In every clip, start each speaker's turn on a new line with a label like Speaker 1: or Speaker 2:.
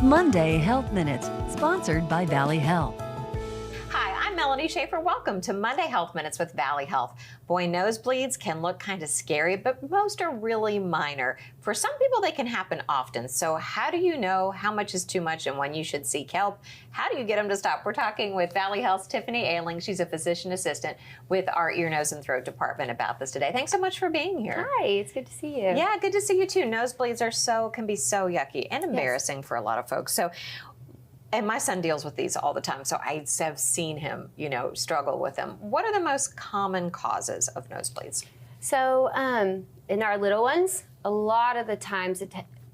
Speaker 1: Monday Health Minutes, sponsored by Valley Health.
Speaker 2: Hi, I'm Melanie Schaefer. Welcome to Monday Health Minutes with Valley Health. Boy, nosebleeds can look kind of scary, but most are really minor. For some people, they can happen often. So how do you know how much is too much and when you should seek help? How do you get them to stop? We're talking with Valley Health's Tiffany Ailing. She's a physician assistant with our ear, nose, and throat department about this today. Thanks so much for being here.
Speaker 3: Hi, it's good to see you.
Speaker 2: Yeah, good to see you too. Nosebleeds can be so yucky and embarrassing for a lot of folks. And my son deals with these all the time, so I have seen him, struggle with them. What are the most common causes of nosebleeds?
Speaker 3: So in our little ones, a lot of the times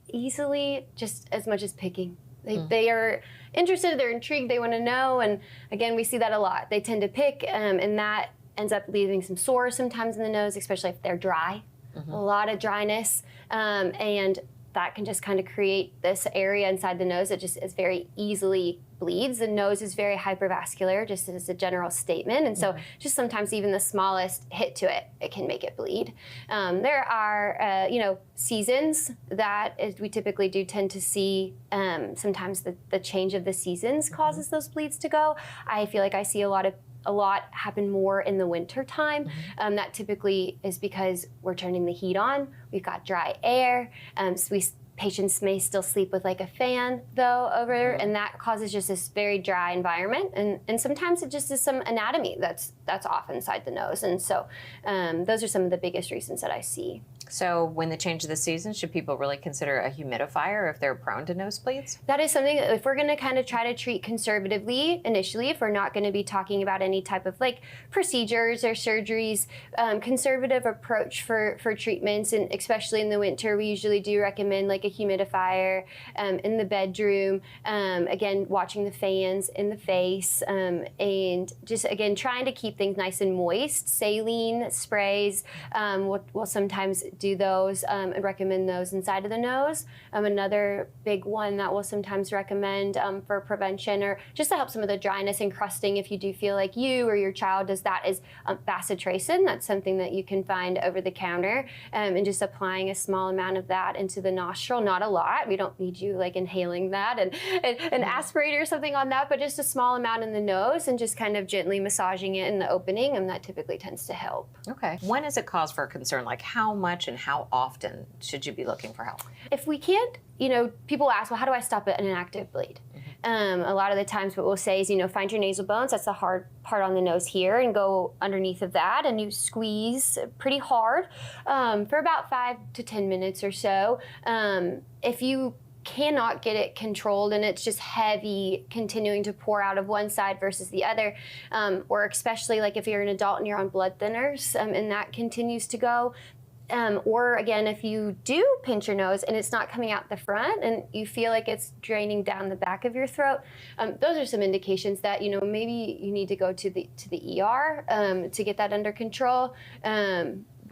Speaker 3: easily just as much as picking. They are interested, they're intrigued, they want to know, and again, we see that a lot. They tend to pick, and that ends up leaving some sores sometimes in the nose, especially if they're dry. A lot of dryness, and that can just kind of create this area inside the nose that just is very easily bleeds. The nose is very hypervascular, just as a general statement. And so just sometimes even the smallest hit to it can make it bleed. There are, seasons that we typically do tend to see. Sometimes the change of the seasons causes those bleeds to go. I feel like I see a lot happen more in the winter time. That typically is because we're turning the heat on. We've got dry air. Patients may still sleep with like a fan though over, and that causes just this very dry environment. And sometimes it just is some anatomy that's off inside the nose. And so those are some of the biggest reasons that I see.
Speaker 2: So when the change of the season, should people really consider a humidifier if they're prone to nosebleeds?
Speaker 3: That is something that if we're going to kind of try to treat conservatively initially, if we're not going to be talking about any type of like procedures or surgeries, conservative approach for treatments, and especially in the winter, we usually do recommend like a humidifier in the bedroom, again, watching the fans in the face, and just again, trying to keep things nice and moist. Saline sprays will sometimes do those and recommend those inside of the nose. Another big one that we'll sometimes recommend for prevention or just to help some of the dryness and crusting if you do feel like you or your child does that is bacitracin. That's something that you can find over the counter, and just applying a small amount of that into the nostril, not a lot. We don't need you like inhaling that and aspirate or something on that, but just a small amount in the nose and just kind of gently massaging it in the opening, and that typically tends to help.
Speaker 2: Okay. When is it cause for concern? Like how much and how often should you be looking for help?
Speaker 3: If we can't, people ask, well, how do I stop an inactive bleed? A lot of the times what we'll say is, find your nasal bones, that's the hard part on the nose here, and go underneath of that, and you squeeze pretty hard for about 5 to 10 minutes or so. If you cannot get it controlled and it's just heavy continuing to pour out of one side versus the other, or especially like if you're an adult and you're on blood thinners and that continues to go, or again, if you do pinch your nose and it's not coming out the front and you feel like it's draining down the back of your throat, those are some indications that, maybe you need to go to the ER to get that under control.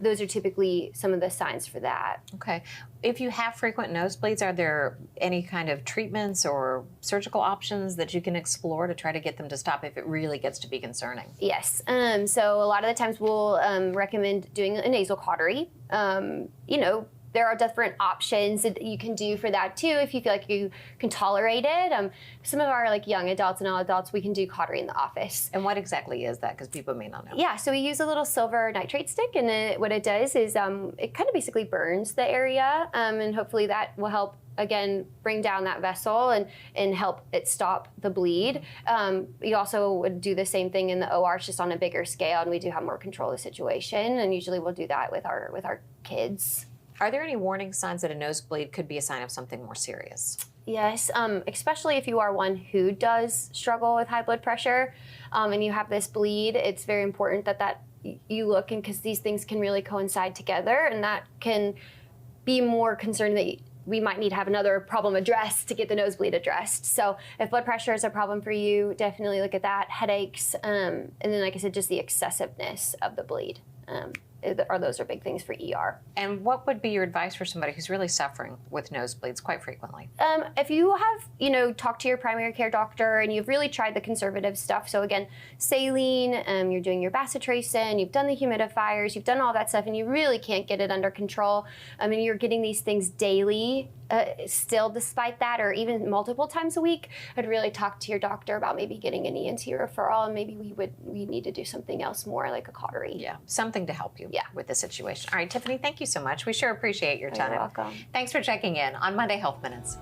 Speaker 3: Those are typically some of the signs for that.
Speaker 2: Okay. If you have frequent nosebleeds, are there any kind of treatments or surgical options that you can explore to try to get them to stop if it really gets to be concerning?
Speaker 3: Yes. So a lot of the times we'll recommend doing a nasal cautery. There are different options that you can do for that too if you feel like you can tolerate it. Some of our like young adults and all adults, we can do cautery in the office.
Speaker 2: And what exactly is that? Because people may not know.
Speaker 3: Yeah, so we use a little silver nitrate stick, and what it does is it kind of basically burns the area, and hopefully that will help again bring down that vessel and help it stop the bleed. You also would do the same thing in the OR, just on a bigger scale, and we do have more control of the situation, and usually we'll do that with our kids.
Speaker 2: Are there any warning signs that a nosebleed could be a sign of something more serious?
Speaker 3: Yes, especially if you are one who does struggle with high blood pressure and you have this bleed, it's very important that you look, because these things can really coincide together, and that can be more concerned that we might need to have another problem addressed to get the nosebleed addressed. So if blood pressure is a problem for you, definitely look at that. Headaches, and then like I said, just the excessiveness of the bleed. Those are big things for ER.
Speaker 2: And what would be your advice for somebody who's really suffering with nosebleeds quite frequently?
Speaker 3: If you have, talked to your primary care doctor and you've really tried the conservative stuff, so again, saline, you're doing your bacitracin, you've done the humidifiers, you've done all that stuff, and you really can't get it under control, and you're getting these things daily, still despite that, or even multiple times a week, I'd really talk to your doctor about maybe getting an ENT referral, and maybe we need to do something else more like a cautery.
Speaker 2: Yeah, something to help you
Speaker 3: Yeah.
Speaker 2: with the situation. All right, Tiffany, thank you so much. We sure appreciate your time.
Speaker 3: You're welcome.
Speaker 2: Thanks for checking in on Monday Health Minutes.